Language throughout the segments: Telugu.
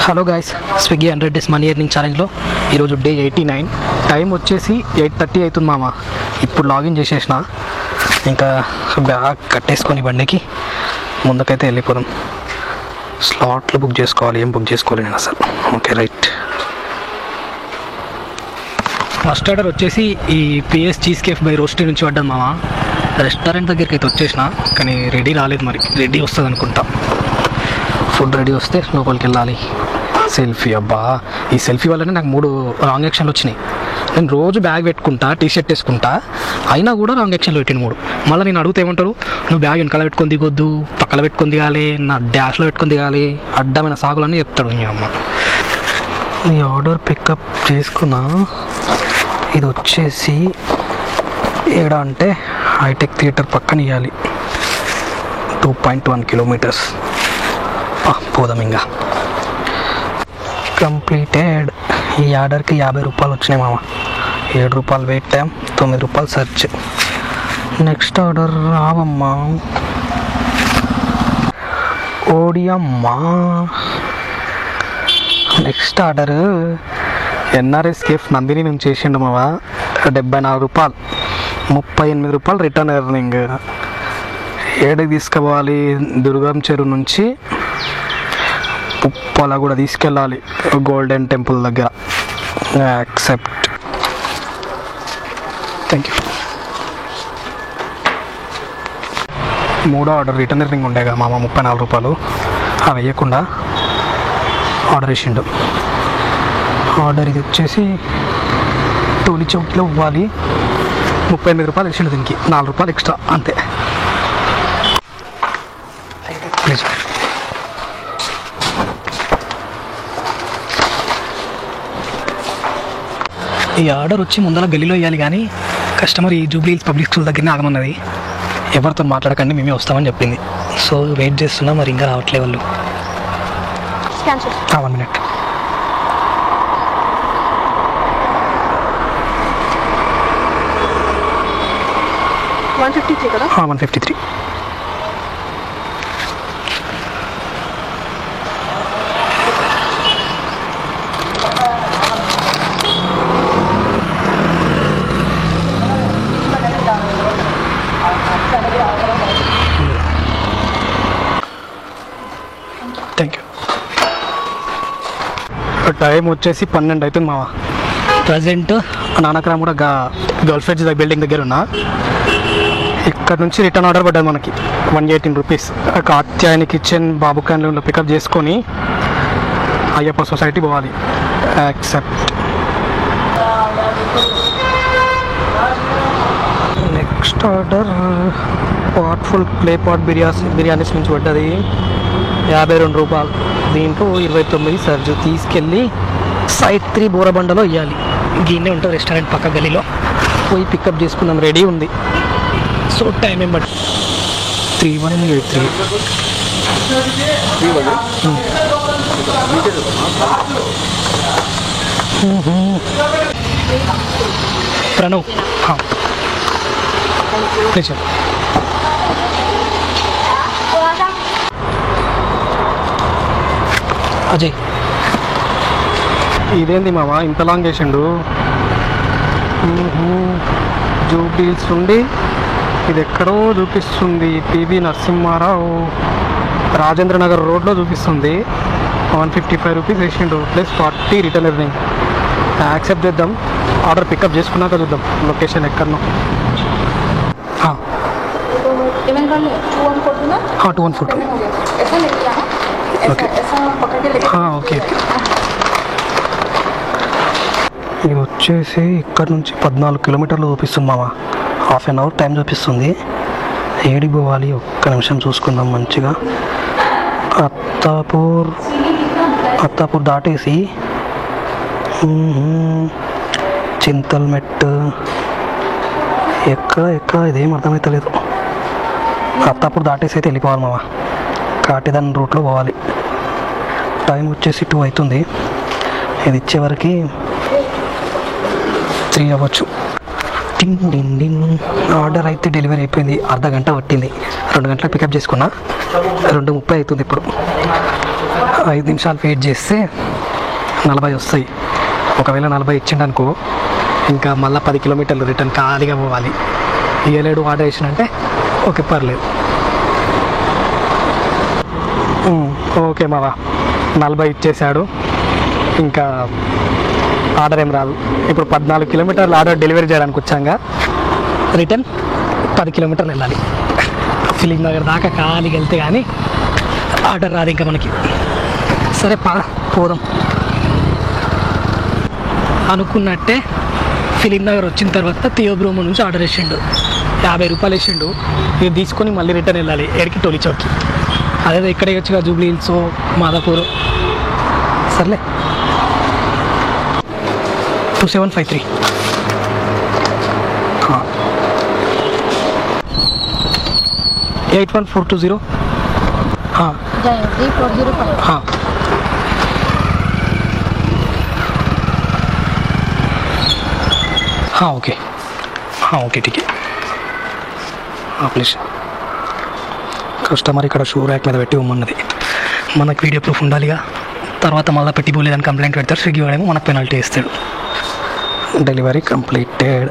Hello guys, Swiggy 100 days money earning ఛాలెంజ్లో ఈరోజు డే 89. టైం వచ్చేసి 8:30 అవుతుంది మామ. ఇప్పుడు లాగిన్ చేసేసిన, ఇంకా బ్యాగ్ కట్టేసుకొని బండికి ముందుకైతే వెళ్ళిపోదాం. స్లాట్లు బుక్ చేసుకోవాలి, ఏం బుక్ చేసుకోవాలి నేను అసలు. Okay right. ఫస్ట్ ఆర్డర్ వచ్చేసి ఈ పిఎస్ చీజ్ కేఫ్ బై రోస్టీ నుంచి పడ్డాను మామ. రెస్టారెంట్ దగ్గరికి అయితే వచ్చేసిన, కానీ రెడీ రాలేదు. మరి రెడీ వస్తుంది అనుకుంటా. ఫుడ్ రెడీ వస్తే లోపలికి వెళ్ళాలి. సెల్ఫీ, అబ్బా ఈ సెల్ఫీ వల్లనే నాకు 3 రాంగ్ యాక్షన్లు వచ్చినాయి. నేను రోజు బ్యాగ్ పెట్టుకుంటా, టీషర్ట్ వేసుకుంటా, అయినా కూడా రాంగ్ యాక్షన్లు పెట్టిన 3. మళ్ళీ నేను అడిగితే ఏమంటారు, నువ్వు బ్యాగ్ వెనకాల పెట్టుకొని దిగొద్దు, పక్కన పెట్టుకొని దిగాలి, నా డాష్లో పెట్టుకొని దిగాలి, అడ్డమైన సాగులన్నీ చెప్తాడు మీ అమ్మ. ఈ ఆర్డర్ పికప్ చేసుకున్నా. ఇది వచ్చేసి ఏడ అంటే హైటెక్ థియేటర్ పక్కన ఇవ్వాలి. 2.1 కిలోమీటర్స్. పోదాం. ఇంకా కంప్లీటెడ్. ఈ ఆర్డర్కి 50 రూపాయలు వచ్చినాయి మామ. 7 రూపాయలు వెయిట్ టైం, 9 రూపాయలు సెర్చ్. నెక్స్ట్ ఆర్డర్ రావమ్మా. ఓడియమ్మా. Next order NRS cafe Nandini నుంచి చేసిండు మావ. 74 రూపాయలు, 38 రూపాయలు రిటర్న్ ఎర్నింగ్. ఏడకి తీసుకుపోవాలి, దుర్గం చెరువు నుంచి ఉప్పల కూడా తీసుకెళ్ళాలి, గోల్డెన్ టెంపుల్ దగ్గర. యాక్సెప్ట్. Thank you. 3వ ఆర్డర్ రిటర్న్ ఎర్నింగ్ ఉండేగా మామ, 34 రూపాయలు. అవి వేయకుండా ఆర్డర్ వేసిండు. ఆర్డర్ ఇది వచ్చేసి తోలి చౌక్లో ఇవ్వాలి. 38 రూపాయలు వేసిండు. దీనికి 4 రూపాయలు ఎక్స్ట్రా అంతే. ప్లీజ్. ఈ ఆర్డర్ వచ్చి ముందర గల్లీలో వేయాలి, కానీ కస్టమర్ ఈ జూబ్లీ హిల్స్ పబ్లిక్ స్కూల్ దగ్గరనే ఆగమన్నది. ఎవరితో మాట్లాడకండి, మేమే వస్తామని చెప్పింది. సో వెయిట్ చేస్తున్నా, మరి ఇంకా రావట్లే వాళ్ళు. 1 మినిట్. $153 కదా? 153. Thank you. టైం వచ్చేసి 12 అవుతుంది మావా. ప్రజెంట్ నానక్రామ్ కూడా గర్ల్ ఫ్రెండ్స్ బిల్డింగ్ దగ్గర ఉన్నా. ఇక్కడ నుంచి రిటర్న్ ఆర్డర్ పడ్డది మనకి 118 రూపీస్. కాత్యాయని కిచెన్ బాబు క్యాన్లో పికప్ చేసుకొని అయ్యప్ప సొసైటీ పోవాలి. Accept. Next order Potful play pot biryanis నుంచి పడ్డది. 52 రూపాయలు. దీంట్లో 29 సర్జు. తీసుకెళ్ళి సైట్ 3 బోరబండలో ఇవ్వాలి. దీన్నే ఉంటుంది రెస్టారెంట్ పక్క గలీలో. పోయి పికప్ చేసుకున్నాం, రెడీ ఉంది. సో టైం ఏం బట్టి 3183. ప్రణవ్ ప్లీజ్. అజయ్, ఇదేంది మావా ఇంత లాంగ్ వేసిండు? జూబ్లీ హిల్స్ నుండి ఇది ఎక్కడో చూపిస్తుంది. పివి నరసింహారావు రాజేంద్ర నగర్ రోడ్లో చూపిస్తుంది. 155 రూపీస్ వేసిండు, ప్లస్ 40 రిటర్న్ ఎర్నింగ్. యాక్సెప్ట్ చేద్దాం. ఆర్డర్ పికప్ చేసుకున్నాక చూద్దాం లొకేషన్ ఎక్కడనో. 2142. Okay okay. ఇది వచ్చేసి ఇక్కడ నుంచి 14 కిలోమీటర్లు చూపిస్తుంది మామ. ½ అవర్ టైం చూపిస్తుంది. ఏడికి పోవాలి ఒక్క నిమిషం చూసుకుందాం మంచిగా. అత్తాపూర్ దాటేసి చింతల్మెట్ ఎక్కడ ఇదేం అర్థమవుతలేదు. అత్తాపూర్ దాటేసి అయితే వెళ్ళిపోవాలి మామ. కాటిదాన్ రూట్లో పోవాలి. టైం వచ్చేసి 2 అవుతుంది. ఇది ఇచ్చేవరకు 3 అవ్వచ్చు. టింగ్ డింగ్ డింగ్. ఆర్డర్ అయితే డెలివరీ అయిపోయింది. అర్ధ గంట పట్టింది. 2 గంటలకు పికప్ చేసుకున్నా. 2:30 అవుతుంది ఇప్పుడు. 5 నిమిషాలు వెయిట్ చేస్తే 40 వస్తాయి. ఒకవేళ 40 ఇచ్చిండనుకో ఇంకా మళ్ళీ 10 కిలోమీటర్లు రిటర్న్ ఖాళీగా పోవాలి. ఇయ్యలేడు ఆర్డర్ వేసినంటే ఓకే పర్లేదు. ఓకే మావా 40 ఇచ్చేసాడు, ఇంకా ఆర్డర్ ఏం రాదు. ఇప్పుడు 14 కిలోమీటర్లు ఆర్డర్ డెలివరీ చేయడానికి వచ్చాక రిటర్న్ 10 కిలోమీటర్లు వెళ్ళాలి. ఫిలిం నగర్ దాకా ఖాళీకి వెళ్తే కానీ ఆర్డర్ రాదు ఇంకా మనకి. సరే పోదాం. అనుకున్నట్టే ఫిలిం నగర్ వచ్చిన తర్వాత థియోబ్రోమో నుంచి ఆర్డర్ వేసిండు. 50 రూపాయలు వేసిండు. ఇది తీసుకొని మళ్ళీ రిటర్న్ వెళ్ళాలి ఎడికి టోలీ చౌక్కి. అదే ఇక్కడే వచ్చి జూబ్లీ హిల్స్ మాదాపూర్. సర్లే 2753 81420 हाँ हाँ ओके ठीक है. ప్లీజ్ కస్టమర్ ఇక్కడ షూ ర్యాక్ మీద పెట్టి ఇవ్వమన్నది. మనకు వీడియో ప్రూఫ్ ఉండాలిగా. తర్వాత మళ్ళీ పెట్టి పోలేదని కంప్లైంట్ పెడతారు. స్విగ్గీ వాడేమో మనకు పెనాల్టీ ఇస్తాడు. Delivery completed.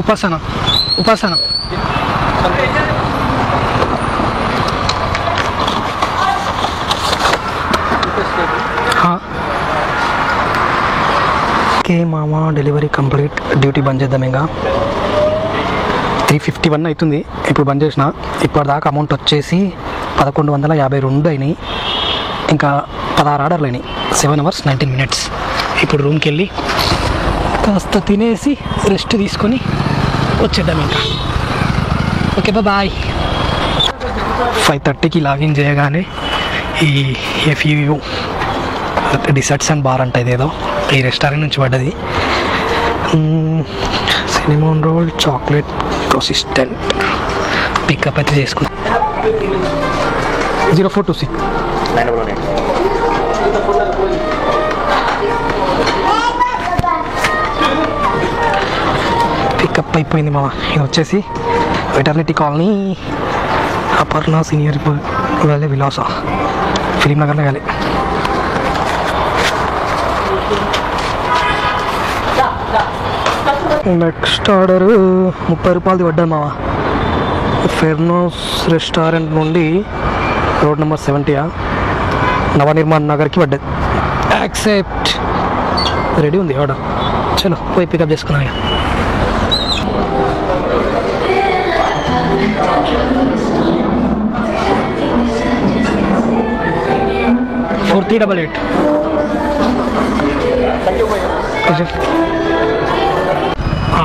ఉపాసన ఓకే మామా డెలివరీ కంప్లీట్. డ్యూటీ బంద్ చేద్దాం. ఇంకా 351 అవుతుంది. ఇప్పుడు బంద్ చేసిన. ఇప్పటిదాకా అమౌంట్ వచ్చేసి 1152 అయినాయి. ఇంకా 16 ఆర్డర్లు అయినాయి. 7 hours 19 minutes. ఇప్పుడు రూమ్కి వెళ్ళి కాస్త తినేసి రెస్ట్ తీసుకొని వచ్చేద్దాం ఇంకా. Okay bye. 5:30కి లాగిన్ చేయగానే ఈ ఎఫ్యూ డిసర్ట్స్ అండ్ బార్ అంటే ఇదేదో ఈ రెస్టారెంట్ నుంచి పడ్డది. Cinnamon roll chocolate consistent pickup అయితే చేసుకున్నాం. 0426 పికప్ అయిపోయింది మామ. ఇది వచ్చేసి veterinary colony Aparna senior valley విలాస ఫిలిం నగర్లో వ్యాలీ. నెక్స్ట్ ఆర్డర్ 30 రూపాయలది పడ్డాను మామ. ఫెర్నోస్ రెస్టారెంట్ నుండి రోడ్ నెంబర్ 70 నవనిర్మాణ్ నగర్కి పడ్డది. యాక్సెప్ట్. రెడీ ఉంది ఆర్డర్. చలో పోయి పికప్ చేసుకున్నాను. 4388.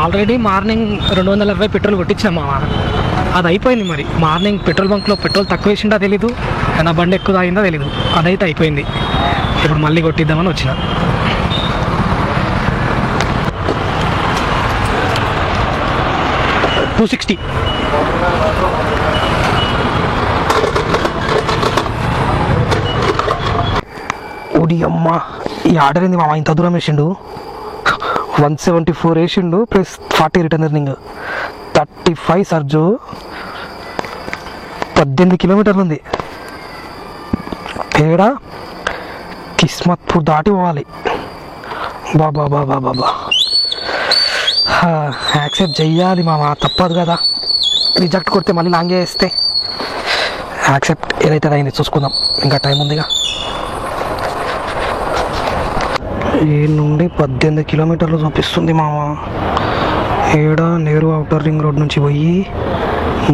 ఆల్రెడీ మార్నింగ్ 240 పెట్రోల్ కొట్టించినామా. అది అయిపోయింది. మరి మార్నింగ్ పెట్రోల్ బంక్లో పెట్రోల్ తక్కువ వేసిందా తెలీదు, నా బండి ఎక్కువ తాగిందా తెలీదు. అదైతే అయిపోయింది. ఇప్పుడు మళ్ళీ కొట్టిద్దామని వచ్చిన. $260. ఓడి అమ్మ, ఈ ఆర్డర్ ఏంది మామ ఇంత దూరం వేసిండు. 174 వేసిండు ప్లస్ 40 రిటర్న్ ఎర్నింగ్. 35 సర్జు 18 కిలోమీటర్లు ఉంది. తేడా కిస్మత్పూర్ దాటి పోవాలి. బాబా బాబా బాబా యాక్సెప్ట్ చెయ్యాలి మామ, తప్పదు కదా. రిజెక్ట్ కొడితే మళ్ళీ లాంగే వేస్తే యాక్సెప్ట్ ఏదైతే అయింది చూసుకుందాం, ఇంకా టైం ఉందిగా. ఏ నుండి 18 కిలోమీటర్లు చూపిస్తుంది మామ. ఏడా నెహ్రూ అవుటర్ రింగ్ రోడ్ నుంచి పోయి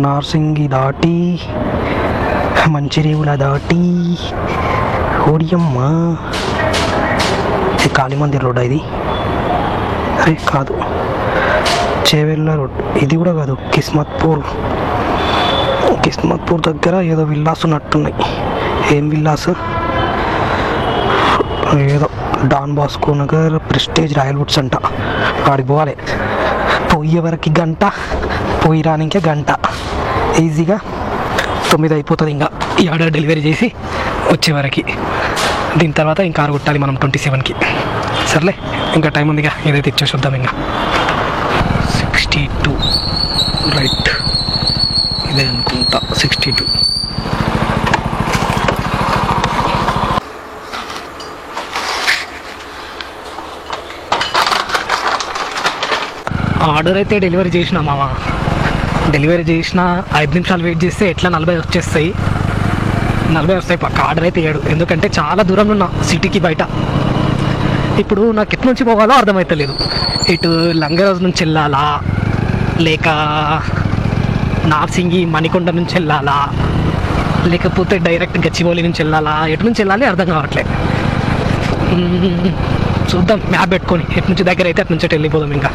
నార్సింగి దాటి మంచిర్యాల దాటి ఓడియమ్మ కాళీమందిర్ రోడ్. ఇది అరే కాదు, చేవెళ్ళ రోడ్. ఇది కూడా కాదు, కిస్మత్పూర్ దగ్గర ఏదో విల్లాస్ ఉన్నట్టున్నాయి. ఏం విల్లాస్? ఏదో Don Bosco Nagar Prestige Royal Woods అంట. ఆడికి పోవాలి. పోయే వరకు గంట, పోయి రానికే గంట. ఈజీగా 9 అయిపోతుంది ఇంకా ఈ ఆర్డర్ డెలివరీ చేసి వచ్చేవరకు. దీని తర్వాత ఇంకా కారు కొట్టాలి మనం 27కి. సర్లే ఇంకా టైం ఉందిగా, ఏదైతే ఇచ్చేసి వద్దాం. ఇంకా 60 62 రైట్, ఇదే అనుకుంటా 62. ఆర్డర్ అయితే డెలివరీ చేసిన మామ, డెలివరీ చేసిన 5 నిమిషాలు వెయిట్ చేస్తే ఎట్లా 40 వచ్చేస్తాయి, 40 వస్తాయి పక్క. ఆర్డర్ అయితే ఇయ్యాడు, ఎందుకంటే చాలా దూరంలో ఉన్నా సిటీకి బయట. ఇప్పుడు నాకు ఎటు నుంచి పోవాలో అర్థమవుతలేదు. ఇటు లంగరాజు నుంచి వెళ్ళాలా, లేక నార్సింగి మణికొండ నుంచి వెళ్ళాలా, లేకపోతే డైరెక్ట్ గచ్చిబౌలి నుంచి వెళ్ళాలా, ఎటు నుంచి వెళ్ళాలి అర్థం కావట్లేదు. చూద్దాం మ్యాప్ పెట్టుకొని, ఎటు నుంచి దగ్గర అయితే అటు నుంచి వెళ్ళిపోదాం. ఇంకా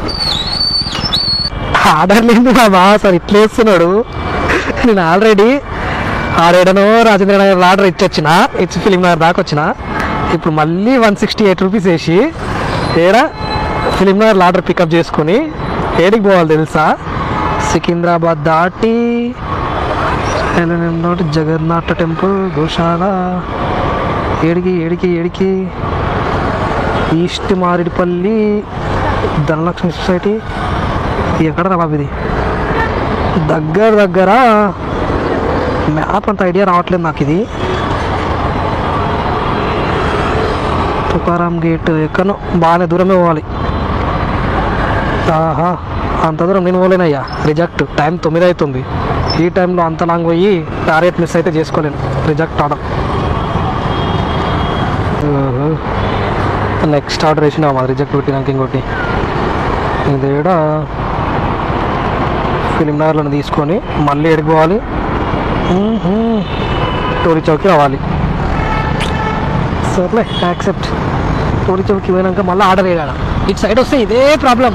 ఆర్డర్ లేదు బాబా, సార్ ఇట్లా వేస్తున్నాడు. నేను ఆల్రెడీ ఆడేడనో రాజేంద్ర నగర్ ఆర్డర్ ఇచ్చి ఫిలిం నగర్ దాకా వచ్చిన. ఇప్పుడు మళ్ళీ 168 రూపీస్ వేసి ఏడా ఫిలిం నగర్ ఆర్డర్ పికప్ చేసుకొని ఏడికి పోవాలి తెలుసా? సికింద్రాబాద్ దాటి జగన్నాథ టెంపుల్, గోశాల, ఏడికి ఈస్ట్ మారేడుపల్లి, ధనలక్ష్మి సొసైటీ. ఎక్కడ రా బాబు ఇది? దగ్గర మ్యాప్ అంత ఐడియా రావట్లేదు నాకు. ఇది తుకారాం గేట్ ఎక్కడో బాగానే దూరమే పోవాలి. ఆహా, అంత దూరం నేను పోలేనయ్యా, రిజెక్ట్. టైం 9 అవుతుంది. ఈ టైంలో అంత లాంగ్ పోయి టార్గెట్ మిస్ అయితే చేసుకోలేను, రిజెక్ట్ ఆర్డర్. నెక్స్ట్ ఆర్డర్ వేసినా రిజెక్ట్ పెట్టినాక ఇంకోటి. ఇదేడా ఫిలిం నగర్లో తీసుకొని మళ్ళీ ఎడిపోవాలి, టోరీ చౌక్కి రావాలి. సర్లే యాక్సెప్ట్. టోరీ చౌక్కి పోయినాక మళ్ళీ ఆర్డర్ వేయాలి. ఇటు సైడ్ వస్తే ఇదే ప్రాబ్లం.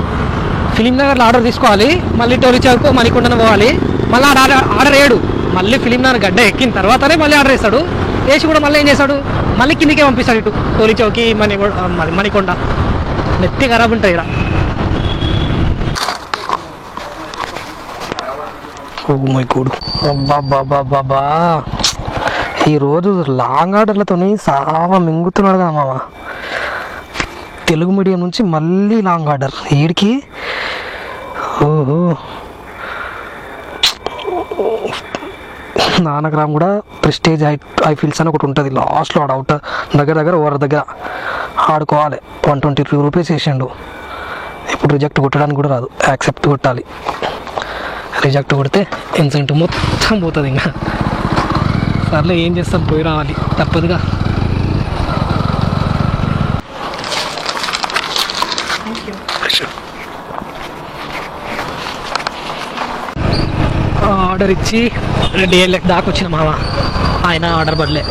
ఫిలిం నగర్లో ఆర్డర్ తీసుకోవాలి, మళ్ళీ టోరీ చౌక్ మణికొండన పోవాలి, మళ్ళీ ఆర్డర్ వేయడు. మళ్ళీ ఫిలిం నగర్ గడ్డ ఎక్కిన తర్వాతనే మళ్ళీ ఆర్డర్ వేస్తాడు. వేసి కూడా మళ్ళీ ఏం చేస్తాడు, మళ్ళీ కిందికే పంపిస్తాడు ఇటు టోరీ చౌకి మణికొండ. నెత్తి ఖరాబ్ ఉంటాయి ఇక్కడ. ఓ మై గాడ్, అబ్బాబ్బాబ్బాబ్బా, ఈరోజు లాంగ్ ఆర్డర్లతో సావా మింగుతున్నాడు కదా మామ. తెలుగు మీడియం నుంచి మళ్ళీ లాంగ్ ఆర్డర్ ఈడికి. ఓహో, నానగ్రామ్ కూడా ప్రెస్టేజ్ ఐఫిల్స్ అని ఒకటి ఉంటుంది లాస్ట్లో. ఆడ అవుట్ దగ్గర ఓవర్ దగ్గర ఆడుకోవాలి. 123 రూపీస్ వేసిండు. ఇప్పుడు రిజెక్ట్ కొట్టడానికి కూడా రాదు, యాక్సెప్ట్ కొట్టాలి. రిజెక్ట్ కొడితే ఇన్సెంట్ మొత్తం పోతుంది. ఇంకా సర్లే ఏం చేస్తాం, పోయి రావాలి తప్పదుగా. ఆర్డర్ ఇచ్చి డిఎల్ఎఫ్ దాకా వచ్చిన మామ, ఆయన ఆర్డర్ పడలే.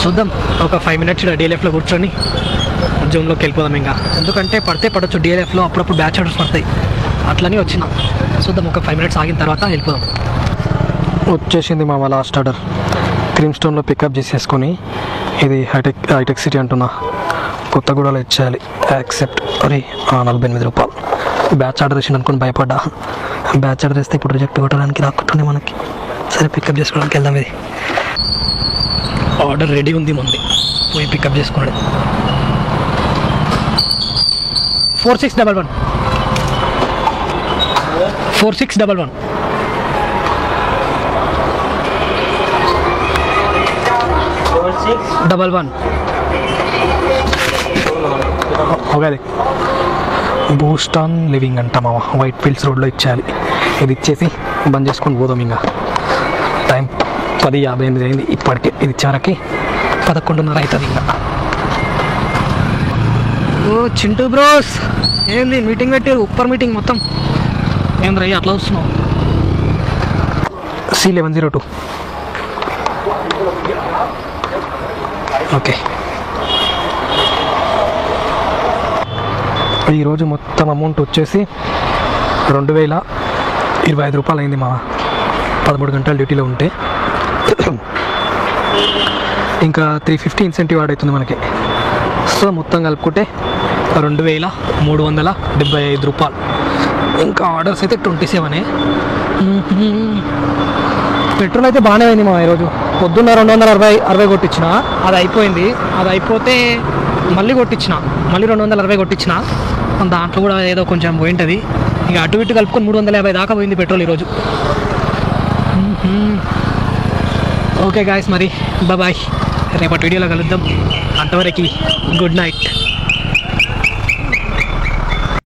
చూద్దాం, ఒక 5 మినిట్స్ డిఎల్ఎఫ్లో కూర్చొని జూమ్లోకి వెళ్ళిపోదాం. ఇంకా ఎందుకంటే పడితే పడవచ్చు, డిఎల్ఎఫ్లో అప్పుడప్పుడు బ్యాచ్ ఆర్డర్స్ పడతాయి. అట్లనే వచ్చిన చూద్దాం, ఒక 5 మినిట్స్ ఆగిన తర్వాత వెళ్ళిపోదాం. వచ్చేసింది మామ లాస్ట్ ఆర్డర్. క్రీమ్ స్టోన్లో పికప్ చేసేసుకొని, ఇది హైటెక్ సిటీ అంటున్నా, కొత్తగూడలో ఇచ్చేయాలి. యాక్సెప్ట్. అరే 48 రూపాయలు. బ్యాచ్ ఆర్డర్ వేసింది అనుకుని భయపడ్డా. బ్యాచ్ ఆర్డర్ వేస్తే ఇప్పుడు రిజెక్ట్ కొట్టడానికి రాకుంటుండే మనకి. సరే పికప్ చేసుకోవడానికి వెళ్దాం. ఇది ఆర్డర్ రెడీ ఉంది, ముందు పోయి పికప్ చేసుకోండి. 4611 4611 4611 ఓకే. బూస్ట్ ఆన్ లివింగ్ అంట మామ, వైట్ ఫీల్డ్స్ రోడ్లో ఇచ్చేయాలి. ఇది ఇచ్చేసి బంద్ చేసుకొని పోదాం. ఇంకా టైం 10:58 అయింది ఇప్పటికే. ఇది ఇచ్చేవరకి 11:30 అవుతుంది. ఇంకా ఓ చింటూ బ్రోస్, ఏంది మీటింగ్ పెట్టారు? ఉప్పర్ మీటింగ్ మొత్తం ఏం రయ్య అట్లా వస్తున్నావు? C1102 okay. ఈరోజు మొత్తం అమౌంట్ వచ్చేసి 2025 రూపాయలు అయింది మా. 13 గంటల డ్యూటీలో ఉంటే ఇంకా 350 ఇన్సెంటివ్ యాడ్ అవుతుంది మనకి. సో మొత్తం కలుపుకుంటే 2375 రూపాయలు. ఇంకా ఆర్డర్స్ అయితే 27. పెట్రోల్ అయితే బాగానే అయింది మా. ఈరోజు పొద్దున్న 260 కొట్టించిన, అది అయిపోయింది. అది అయిపోతే మళ్ళీ కొట్టించిన, మళ్ళీ 260 కొట్టించిన. దాంట్లో కూడా ఏదో కొంచెం పోయింటుంది. ఇక అటు ఇటు కలుపుకొని 350 దాకా పోయింది పెట్రోల్ ఈరోజు. ఓకే గాయస్, మరి బాయ్, రేపటి వీడియోలో కలుద్దాం. అంతవరకు గుడ్ నైట్.